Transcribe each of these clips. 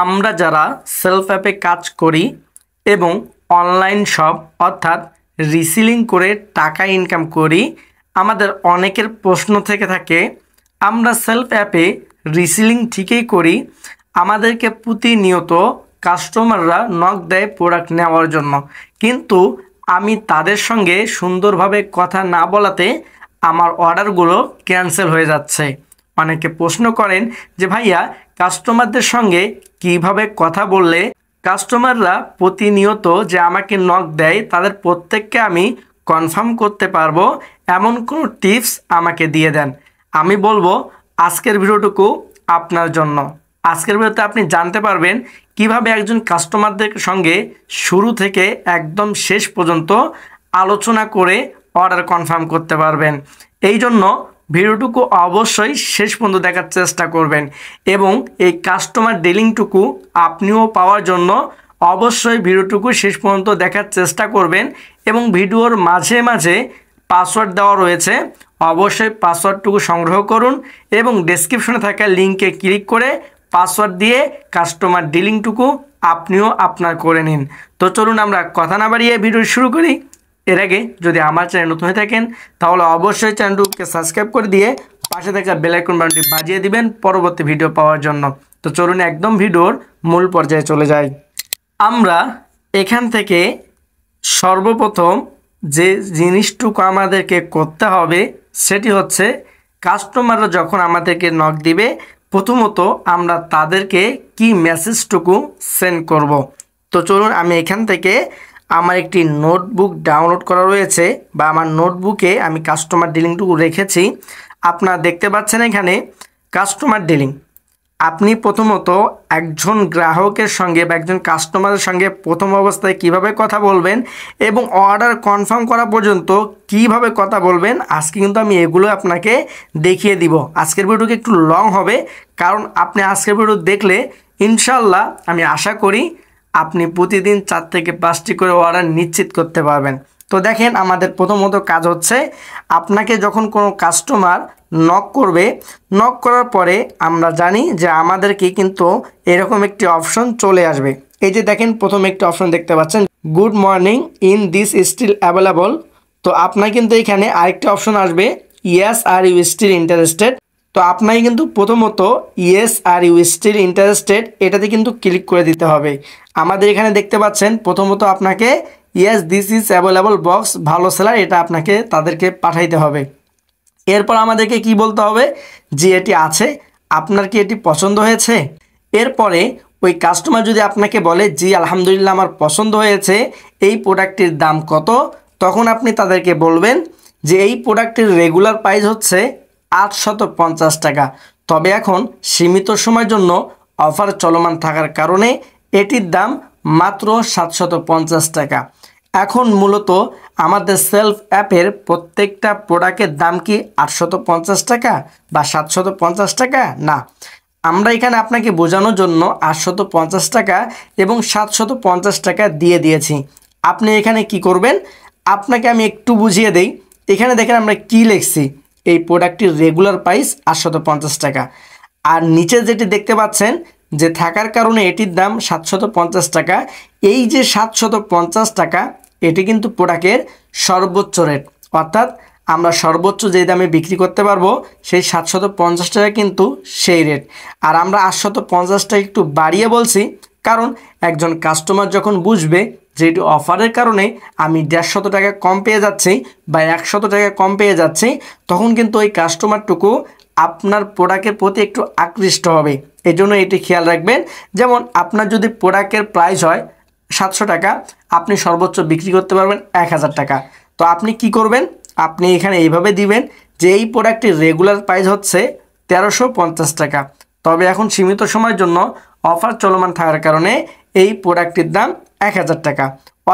আমরা যারা সেলফ অ্যাপে কাজ করি এবং অনলাইন শপ অর্থাৎ রিসেলিং করে টাকা ইনকাম করি, আমাদের অনেকের প্রশ্ন থেকে থাকে আমরা সেলফ অ্যাপে রিসেলিং ঠিকই করি, আমাদেরকে প্রতিনিয়ত কাস্টমাররা নক দেয় প্রোডাক্ট নেওয়ার জন্য, কিন্তু আমি তাদের সঙ্গে সুন্দরভাবে কথা না বলাতে আমার অর্ডারগুলো ক্যান্সেল হয়ে যাচ্ছে। অনেকে প্রশ্ন করেন যে ভাইয়া কাস্টমারদের সঙ্গে কিভাবে কথা বললে কাস্টমাররা প্রতিনিয়ত যে আমাকে নক দেয় তাদের প্রত্যেককে আমি কনফার্ম করতে পারবো, এমন কোনো টিপস আমাকে দিয়ে দেন। আমি বলবো আজকের ভিডিওটুকু আপনার জন্য। আজকের ভিডিওতে আপনি জানতে পারবেন কিভাবে একজন কাস্টমারদের সঙ্গে শুরু থেকে একদম শেষ পর্যন্ত আলোচনা করে অর্ডার কনফার্ম করতে পারবেন। এই জন্য ভিডিওটুকু অবশ্যই শেষ পর্যন্ত দেখার চেষ্টা করবেন এবং এই কাস্টমার ডিলিংটুকু আপনিও পাওয়ার জন্য অবশ্যই ভিডিওটুকু শেষ পর্যন্ত দেখার চেষ্টা করবেন এবং ভিডিওর মাঝে মাঝে পাসওয়ার্ড দেওয়া রয়েছে, অবশ্যই পাসওয়ার্ডটুকু সংগ্রহ করুন এবং ডেসক্রিপশনে থাকা লিঙ্কে ক্লিক করে পাসওয়ার্ড দিয়ে কাস্টমার ডিলিংটুকু আপনিও আপনার করে নিন। তো চলুন আমরা কথা না বাড়িয়ে ভিডিও শুরু করি। এর আগে যদি আমার চ্যানেল নতুন হয়ে থাকেন তাহলে অবশ্যই চ্যানেলটিকে সাবস্ক্রাইব করে দিয়ে পাশে থাকা বেল আইকন বাটনটি বাজিয়ে দিবেন পরবর্তী ভিডিও পাওয়ার জন্য। তো চলুন একদম ভিডিওর মূল পর্যায়ে চলে যাই। আমরা এখান থেকে সর্বপ্রথম যে জিনিসটুকু আমাদেরকে করতে হবে সেটি হচ্ছে কাস্টমাররা যখন আমাদেরকে নক দিবে প্রথমত আমরা তাদেরকে কি মেসেজটুকু সেন্ড করব। তো চলুন আমি এখান থেকে আমার একটি নোটবুক ডাউনলোড করা রয়েছে বা আমার নোটবুকে আমি কাস্টমার ডিলিংটুকু রেখেছি। আপনারা দেখতে পাচ্ছেন এখানে কাস্টমার ডিলিং। আপনি প্রথমত একজন গ্রাহকের সঙ্গে বা একজন কাস্টমারের সঙ্গে প্রথম অবস্থায় কিভাবে কথা বলবেন এবং অর্ডার কনফার্ম করা পর্যন্ত কিভাবে কথা বলবেন, আজকে কিন্তু আমি এগুলো আপনাকে দেখিয়ে দিব। আজকের ভিডিওটি একটু লং হবে, কারণ আপনি আজকের ভিডিও দেখলে ইনশাল্লাহ আমি আশা করি আপনি প্রতিদিন 4 থেকে 5টি করে অর্ডার নিশ্চিত করতে পারবেন। তো দেখেন আমাদের প্রথমত কাজ হচ্ছে আপনাকে যখন কোনো কাস্টমার নক করবে, নক করার পরে আমরা জানি যে আমাদেরকে কিন্তু এরকম একটি অপশন চলে আসবে। এই যে দেখেন প্রথম একটি অপশন দেখতে পাচ্ছেন, good morning, in this still available. তো আপনার কিন্তু এখানে আরেকটি অপশন আসবে, yes are you still interested. তো আপনাকে কিন্তু প্রথমত yes are you still interested এটাতে কিন্তু ক্লিক করে দিতে হবে। আমাদের এখানে দেখতে পাচ্ছেন প্রথমত আপনাকে yes this is available box ভালো সেলার এটা আপনাকে তাদেরকে পাঠাইতে হবে। এরপর আমাদেরকে কি বলতে হবে যে এটি আছে, আপনার কি এটি পছন্দ হয়েছে। এরপরে ওই কাস্টমার যদি আপনাকে বলে জি আলহামদুলিল্লাহ আমার পছন্দ হয়েছে, এই প্রোডাক্টটির দাম কত, তখন আপনি তাদেরকে বলবেন যে এই প্রোডাক্টের রেগুলার প্রাইস হচ্ছে 850 টাকা, তবে এখন সীমিত সময়ের জন্য অফার চলমান থাকার কারণে এটির দাম মাত্র 750 টাকা। এখন মূলত আমাদের সেলফ অ্যাপের প্রত্যেকটা প্রোডাক্টের দাম কি 850 টাকা বা 750 টাকা? না, আমরা এখানে আপনাকে বোঝানোর জন্য 850 টাকা এবং 750 টাকা দিয়ে দিয়েছি। আপনি এখানে কি করবেন, আপনাকে আমি একটু বুঝিয়ে দেই। এখানে দেখেন আমরা কি লিখছি, এই প্রোডাক্টটির রেগুলার প্রাইস 850 টাকা, আর নিচে যেটি দেখতে পাচ্ছেন যে থাকার কারণে এটির দাম 750 টাকা। এই যে 750 টাকা এটি কিন্তু প্রোডাক্টের সর্বোচ্চ রেট, অর্থাৎ আমরা সর্বোচ্চ যে দামে বিক্রি করতে পারবো সেই 750 টাকা কিন্তু সেই রেট। আর আমরা 850 টাকা একটু বাড়িয়ে বলছি, কারণ একজন কাস্টমার যখন বুঝবে যে এটি অফারের কারণে আমি 150 টাকা কম পেয়ে যাচ্ছি বা 100 টাকা কম পেয়ে যাচ্ছি, তখন কিন্তু ওই কাস্টমারটুকু আপনার প্রোডাক্টের প্রতি একটু আকৃষ্ট হবে। এই জন্য এটি খেয়াল রাখবেন। যেমন আপনার যদি প্রোডাক্টের প্রাইস হয় 700 টাকা, আপনি সর্বোচ্চ বিক্রি করতে পারবেন 1000 টাকা। তো আপনি কি করবেন, আপনি এখানে এইভাবে দিবেন যে এই প্রোডাক্টের রেগুলার প্রাইস হচ্ছে 1350 টাকা, তবে এখন সীমিত সময়ের জন্য অফার চলমান থাকার কারণে এই প্রোডাক্টটির দাম 1000 টাকা,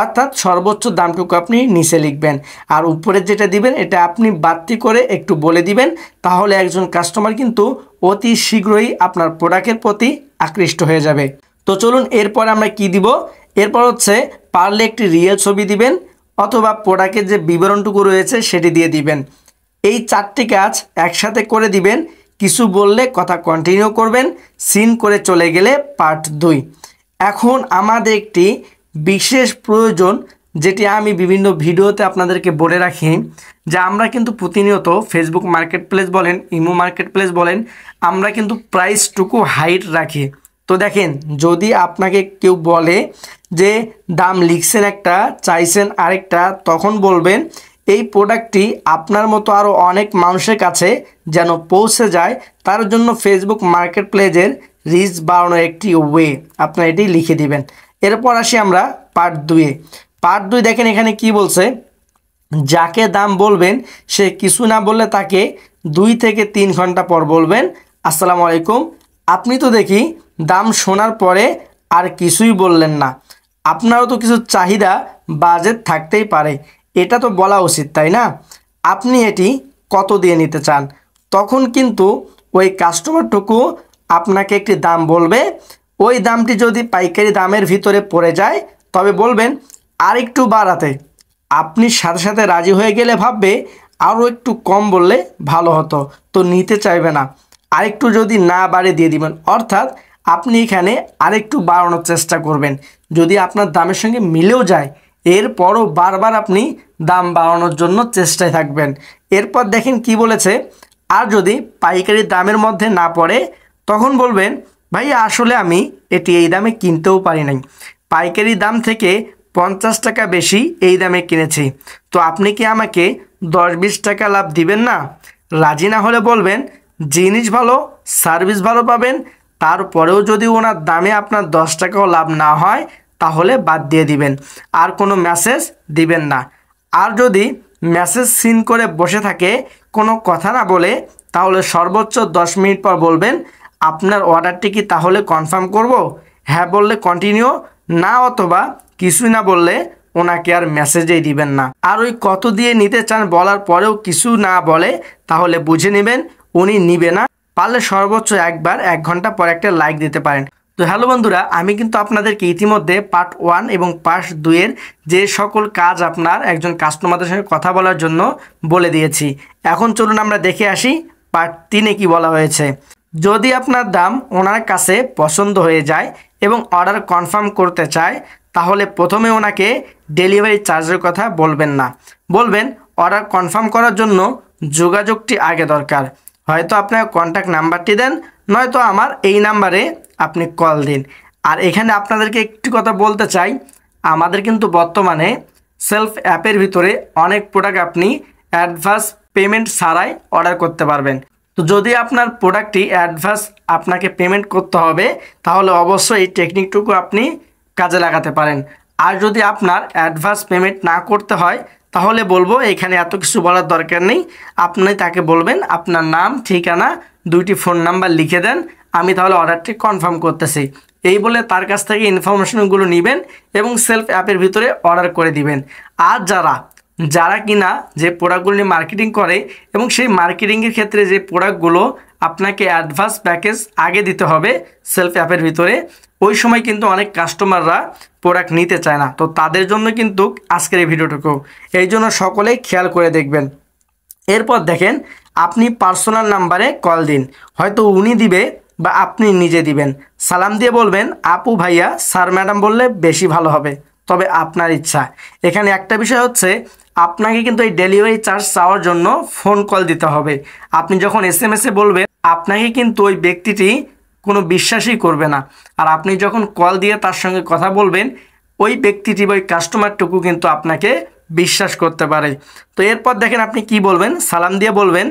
অর্থাৎ সর্বোচ্চ দামটুকু আপনি নিচে লিখবেন আর উপরে যেটা দিবেন এটা আপনি বাড়তি করে একটু বলে দিবেন, তাহলে একজন কাস্টমার কিন্তু অতি শীঘ্রই আপনার প্রোডাক্টের প্রতি আকৃষ্ট হয়ে যাবে। তো চলুন এরপর আমরা কি দিব, এরপর হচ্ছে পারলে একটি রিয়েল ছবি দিবেন অথবা প্রোডাক্টের যে বিবরণটুকু রয়েছে সেটি দিয়ে দিবেন। এই 4টি কাজ একসাথে করে দিবেন। কিছু বললে কথা কন্টিনিউ করবেন, সিন করে চলে গেলে পার্ট 2। এখন আমাদের একটি বিশেষ প্রয়োজন, যেটি আমি বিভিন্ন ভিডিওতে আপনাদেরকে বলে রাখি, যে আমরা কিন্তু প্রতিনিয়ত ফেসবুক মার্কেট প্লেস বলেন, ইমো মার্কেট প্লেস বলেন, আমরা কিন্তু প্রাইসটুকু হাইট রাখি। তো দেখেন, যদি আপনাকে কেউ বলে যে দাম লিখছেন একটা, চাইছেন আরেকটা, তখন বলবেন এই প্রোডাক্টটি আপনার মতো আরও অনেক মানুষের কাছে যেন পৌঁছে যায়, তার জন্য ফেসবুক মার্কেট প্লেসের রিচ বাড়ানোর একটি ওয়ে আপনারা এটি লিখে দিবেন। এরপর আসি আমরা পার্ট 2-এ। পার্ট 2 দেখেন এখানে কি বলছে, যাকে দাম বলবেন সে কিছু না বললে তাকে 2 থেকে 3 ঘন্টা পর বলবেন আসসালামু আলাইকুম। আপনি তো দেখি দাম শোনার পরে আর কিছুই বললেন না, আপনারও তো কিছু চাহিদা বাজেট থাকতেই পারে, এটা তো বলা উচিত তাই না? আপনি এটি কত দিয়ে নিতে চান? তখন কিন্তু ওই কাস্টমারটুকু আপনাকে একটি দাম বলবে। ওই দামটি যদি পাইকারি দামের ভিতরে পড়ে যায় তবে বলবেন আর একটু বাড়াতে। আপনি সাথে সাথে রাজি হয়ে গেলে ভাববে আরও একটু কম বললে ভালো হতো, তো নিতে চাইবে না। আরেকটু যদি না বাড়ে দিয়ে দিবেন, অর্থাৎ আপনি এখানে আরেকটু বাড়ানোর চেষ্টা করবেন। যদি আপনার দামের সঙ্গে মিলেও যায়, এরপরও বারবার আপনি দাম বাড়ানোর জন্য চেষ্টায় থাকবেন। এরপর দেখেন কি বলেছে, আর যদি পাইকারি দামের মধ্যে না পড়ে তখন বলবেন ভাই আসলে আমি এটি এই দামে কিনতেও পারি নাই, পাইকারি দাম থেকে 50 টাকা বেশি এই দামে কিনেছি, তো আপনি কি আমাকে 10-20 টাকা লাভ দিবেন না? রাজি না হলে বলবেন জিনিস ভালো, সার্ভিস ভালো পাবেন, তারপরেও যদি ওনার দামে আপনার 10 টাকাও লাভ না হয় তাহলে বাদ দিয়ে দিবেন, আর কোনো মেসেজ দিবেন না। আর যদি মেসেজ সিন করে বসে থাকে, কোনো কথা না বলে, তাহলে সর্বোচ্চ 10 মিনিট পর বলবেন আপনার অর্ডারটি কি তাহলে কনফার্ম করব? হ্যাঁ বললে কন্টিনিউ, না অথবা কিছুই না বললে ওনাকে আর মেসেজেই দিবেন না। আর ওই কত দিয়ে নিতে চান বলার পরেও কিছু না বলে, তাহলে বুঝে নেবেন উনি নিবে না। পারলে সর্বোচ্চ একবার 1 ঘন্টা পর একটা লাইক দিতে পারেন। তো হ্যালো বন্ধুরা, আমি কিন্তু আপনাদেরকে ইতিমধ্যে পার্ট 1 এবং পার্ট 2-এর যে সকল কাজ আপনার একজন কাস্টমারদের সঙ্গে কথা বলার জন্য বলে দিয়েছি। এখন চলুন আমরা দেখে আসি পার্ট 3-এ কী বলা হয়েছে। যদি আপনার দাম ওনার কাছে পছন্দ হয়ে যায় এবং অর্ডার কনফার্ম করতে চায়, তাহলে প্রথমে ওনাকে ডেলিভারি চার্জের কথা বলবেন না, বলবেন অর্ডার কনফার্ম করার জন্য যোগাযোগটি আগে দরকার। হয়তো আপনার কন্ট্যাক্ট নাম্বারটি দেন, নয়তো আমার এই নাম্বারে আপনি কল দিন। আর এখানে আপনাদেরকে একটি কথা বলতে চাই, আমাদের কিন্তু বর্তমানে সেলফ অ্যাপের ভিতরে অনেক প্রোডাক্ট আপনি অ্যাডভান্স পেমেন্ট ছাড়াই অর্ডার করতে পারবেন। তো যদি আপনার প্রোডাক্টটি অ্যাডভান্স আপনাকে পেমেন্ট করতে হবে, তাহলে অবশ্যই এই টেকনিকটুকু আপনি কাজে লাগাতে পারেন। আর যদি আপনার অ্যাডভান্স পেমেন্ট না করতে হয়, তাহলে বলবো এখানে এত কিছু বলার দরকার নেই। আপনি তাকে বলবেন আপনার নাম, ঠিকানা, 2টি ফোন নাম্বার লিখে দেন, আমি তাহলে অর্ডারটি কনফার্ম করতেছি, এই বলে তার কাছ থেকে ইনফরমেশনগুলো নেবেন এবং সেলফ অ্যাপের ভিতরে অর্ডার করে দিবেন। আর যারা কিনা যে প্রোডাক্টগুলো নিয়ে মার্কেটিং করে এবং সেই মার্কেটিংয়ের ক্ষেত্রে যে প্রোডাক্টগুলো আপনাকে অ্যাডভান্স প্যাকেজ আগে দিতে হবে সেলফ অ্যাপের ভিতরে, ওই সময় কিন্তু অনেক কাস্টমাররা প্রোডাক্ট নিতে চায় না। তো তাদের জন্য কিন্তু আজকের এই ভিডিওটুকু, এই জন্য সকলেই খেয়াল করে দেখবেন। এরপর দেখেন, আপনি পার্সোনাল নাম্বারে কল দিন, হয়তো উনি দিবে বা আপনি নিজে দিবেন। সালাম দিয়ে বলবেন আপু, ভাইয়া, স্যার, ম্যাডাম বললে বেশি ভালো হবে, তবে আপনার ইচ্ছা। এখানে একটা বিষয় হচ্ছে, আপনাকে কিন্তু এই ডেলিভারি চার্জ চাওয়ার জন্য ফোন কল দিতে হবে। আপনি যখন SMS-এ বলবেন, আপনাকে কিন্তু ওই ব্যক্তিটি কোনো বিশ্বাসই করবে না। আর আপনি যখন কল দিয়ে তার সঙ্গে কথা বলবেন, ওই ব্যক্তিটি বা ওই কাস্টমারটুকু কিন্তু আপনাকে বিশ্বাস করতে পারে। তো এরপর দেখেন আপনি কি বলবেন, সালাম দিয়ে বলবেন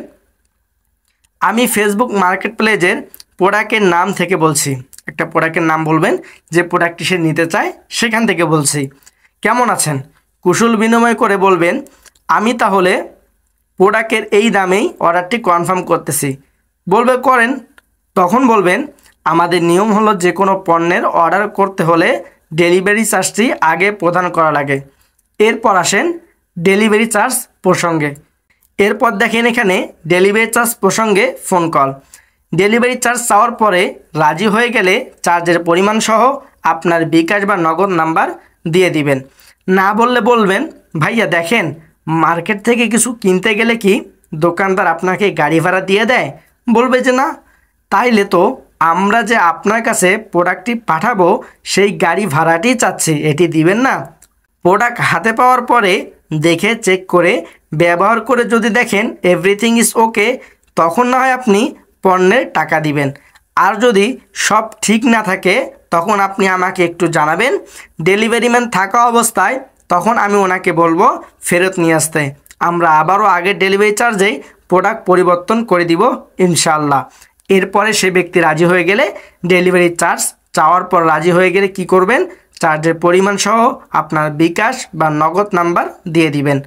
আমি ফেসবুক মার্কেট প্লেসের প্রোডাক্টের নাম থেকে বলছি। একটা প্রোডাক্টের নাম বলবেন, যে প্রোডাক্টটি সে নিতে চায় সেখান থেকে বলছি। কেমন আছেন? কুশল বিনিময় করে বলবেন আমি তাহলে প্রোডাক্টের এই দামেই অর্ডারটি কনফার্ম করতেছি। বলবে করেন। তখন বলবেন আমাদের নিয়ম হলো যে কোনো পণ্যের অর্ডার করতে হলে ডেলিভারি চার্জটি আগে প্রদান করা লাগে। এরপর আসেন ডেলিভারি চার্জ প্রসঙ্গে। এরপর দেখেন এখানে ডেলিভারি চার্জ প্রসঙ্গে ফোন কল। ডেলিভারি চার্জ চাওয়ার পরে রাজি হয়ে গেলে চার্জের পরিমাণ সহ আপনার বিকাশ বা নগদ নাম্বার দিয়ে দিবেন। না বললে বলবেন ভাইয়া দেখেন, মার্কেট থেকে কিছু কিনতে গেলে কি দোকানদার আপনাকে গাড়ি ভাড়া দিয়ে দেয়? বলবে যে না, তাইলে তো আমরা যে আপনার কাছে প্রোডাক্টটি পাঠাবো সেই গাড়ি ভাড়াটি চাচ্ছি, এটি দিবেন না? প্রোডাক্ট হাতে পাওয়ার পরে দেখে চেক করে ব্যবহার করে যদি দেখেন এভরিথিং ইজ ওকে, তখন না হয় আপনি পণ্যের টাকা দিবেন। আর যদি সব ঠিক না থাকে তখন আপনি আমাকে একটু জানাবেন, ডেলিভারি ম্যান থাকা অবস্থায় তখন আমি ওনাকে বলবো ফেরত নিয়ে আসতে। আমরা আবারও আগের ডেলিভারি চার্জেই প্রোডাক্ট পরিবর্তন করে দিব ইনশাআল্লাহ। এরপরে সে ব্যক্তি রাজি হয়ে গেলে, ডেলিভারি চার্জ চাওয়ার পর রাজি হয়ে গেলে কি করবেন, চার্জের পরিমাণ সহ আপনার বিকাশ বা নগদ নাম্বার দিয়ে দিবেন।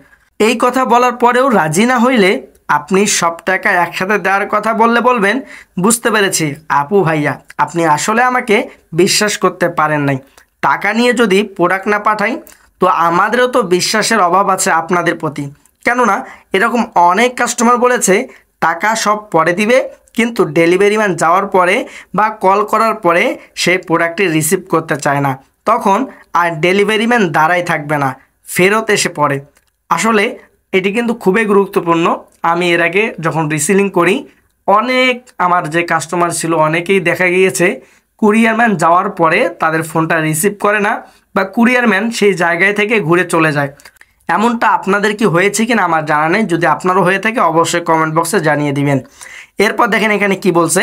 এই কথা বলার পরেও রাজি না হইলে আপনি সব টাকা একসাথে দেওয়ার কথা বললে বলবেন, বুঝতে পেরেছি আপু ভাইয়া, আপনি আসলে আমাকে বিশ্বাস করতে পারেন নাই। টাকা নিয়ে যদি প্রোডাক্ট না পাঠাই তো আমাদেরও তো বিশ্বাসের অভাব আছে আপনাদের প্রতি। কেননা এরকম অনেক কাস্টমার বলেছে টাকা সব পরে দিবে, কিন্তু ডেলিভারি ম্যান যাওয়ার পরে বা কল করার পরে সেই প্রোডাক্টটি রিসিভ করতে চায় না, তখন আর ডেলিভারি ম্যান দাঁড়াই থাকবে না, ফেরত এসে পড়ে। আসলে এটি কিন্তু খুবই গুরুত্বপূর্ণ। আমি এর আগে যখন রিসিলিং করি, অনেক আমার যে কাস্টমার ছিল অনেকেই দেখা গিয়েছে কুরিয়ারম্যান যাওয়ার পরে তাদের ফোনটা রিসিভ করে না, বা কুরিয়ারম্যান সেই জায়গায় থেকে ঘুরে চলে যায়। এমনটা আপনাদের কি হয়েছে কিনা আমার জানা নেই, যদি আপনারও হয়ে থাকে অবশ্যই কমেন্ট বক্সে জানিয়ে দিবেন। এরপর দেখেন এখানে কি বলছে,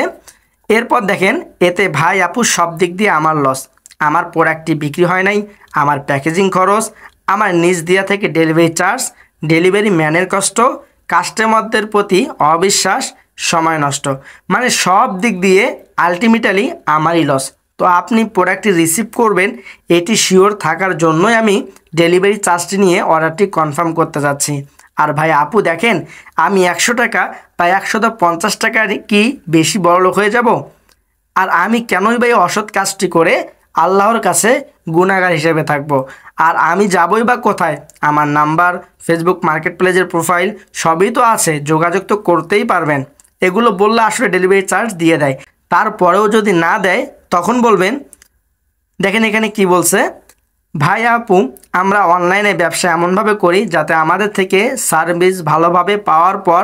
এরপর দেখেন এতে ভাই আপু সব দিক দিয়ে আমার লস, আমার প্রোডাক্টটি বিক্রি হয় নাই, আমার প্যাকেজিং খরচ, আমার নিজ দিয়া থেকে ডেলিভারি চার্জ, ডেলিভারি ম্যানের কষ্ট, কাস্টমারদের প্রতি অবিশ্বাস, সময় নষ্ট, মানে সব দিক দিয়ে আলটিমেটালি আমারই লস। তো আপনি প্রোডাক্টটি রিসিভ করবেন এটি শিওর থাকার জন্যই আমি ডেলিভারি চার্জটি নিয়ে অর্ডারটি কনফার্ম করতে যাচ্ছি। আর ভাই আপু দেখেন, আমি 100 টাকা বা 150 টাকা কি বেশি বড়লোক হয়ে যাব? আর আমি কেনই ভাই অসৎ কাজটি করে আল্লাহর কাছে গুনাহগার হিসেবে থাকব? আর আমি যাবই বা কোথায়? আমার নাম্বার, ফেসবুক মার্কেট প্লেসের প্রোফাইল সবই তো আছে, যোগাযোগ তো করতেই পারবেন। এগুলো বললে আসলে ডেলিভারি চার্জ দিয়ে দেয়, তারপরেও যদি না দেয় তখন বলবেন। দেখেন এখানে কি বলছে, ভাই আপু আমরা অনলাইনে ব্যবসা এমনভাবে করি যাতে আমাদের থেকে সার্ভিস ভালোভাবে পাওয়ার পর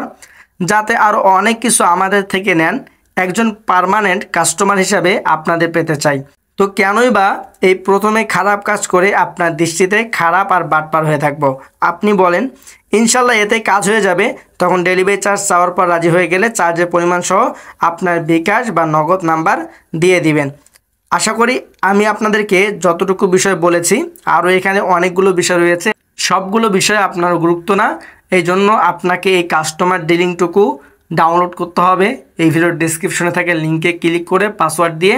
যাতে আরও অনেক কিছু আমাদের থেকে নেন, একজন পার্মানেন্ট কাস্টমার হিসাবে আপনাদের পেতে চাই। তো কেনই বা এই প্রথমে খারাপ কাজ করে আপনার দৃষ্টিতে খারাপ আর বাটপার হয়ে থাকবো? আপনি বলেন। ইনশাল্লাহ এতে কাজ হয়ে যাবে। তখন ডেলিভারি চার্জ চাওয়ার পর রাজি হয়ে গেলে চার্জের পরিমাণ সহ আপনার বিকাশ বা নগদ নাম্বার দিয়ে দিবেন। আশা করি আমি আপনাদেরকে যতটুকু বিষয় বলেছি, আরও এখানে অনেকগুলো বিষয় রয়েছে, সবগুলো বিষয় আপনার গুরুত্ব না, এই জন্য আপনাকে এই কাস্টমার ডিলিংটুকু ডাউনলোড করতে হবে। এই ভিডিওর ডিসক্রিপশনে থাকে লিঙ্কে ক্লিক করে পাসওয়ার্ড দিয়ে,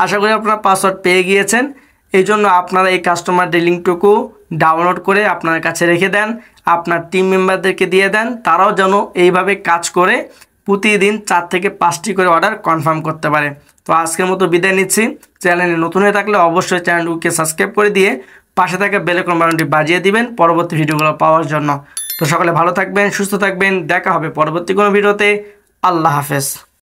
আশা করি আপনারা পাসওয়ার্ড পেয়ে গিয়েছেন। এই জন্য আপনারা এই কাস্টমার ডিলিংটুকু ডাউনলোড করে আপনার কাছে রেখে দেন, আপনার টিম মেম্বারদেরকে দিয়ে দেন, তারাও যেন এইভাবে কাজ করে প্রতিদিন 4 থেকে 5টি করে অর্ডার কনফার্ম করতে পারে। তো আজকের মতো বিদায় নিচ্ছি। চ্যানেলে নতুন হয়ে থাকলে অবশ্যই চ্যানেলটিকে সাবস্ক্রাইব করে দিয়ে পাশে থাকা বেল আইকন বাটনটি বাজিয়ে দিবেন পরবর্তী ভিডিওগুলো পাওয়ার জন্য। তো সকলে ভালো থাকবেন, সুস্থ থাকবেন, দেখা হবে পরবর্তী কোনো ভিডিওতে। আল্লাহ হাফেজ।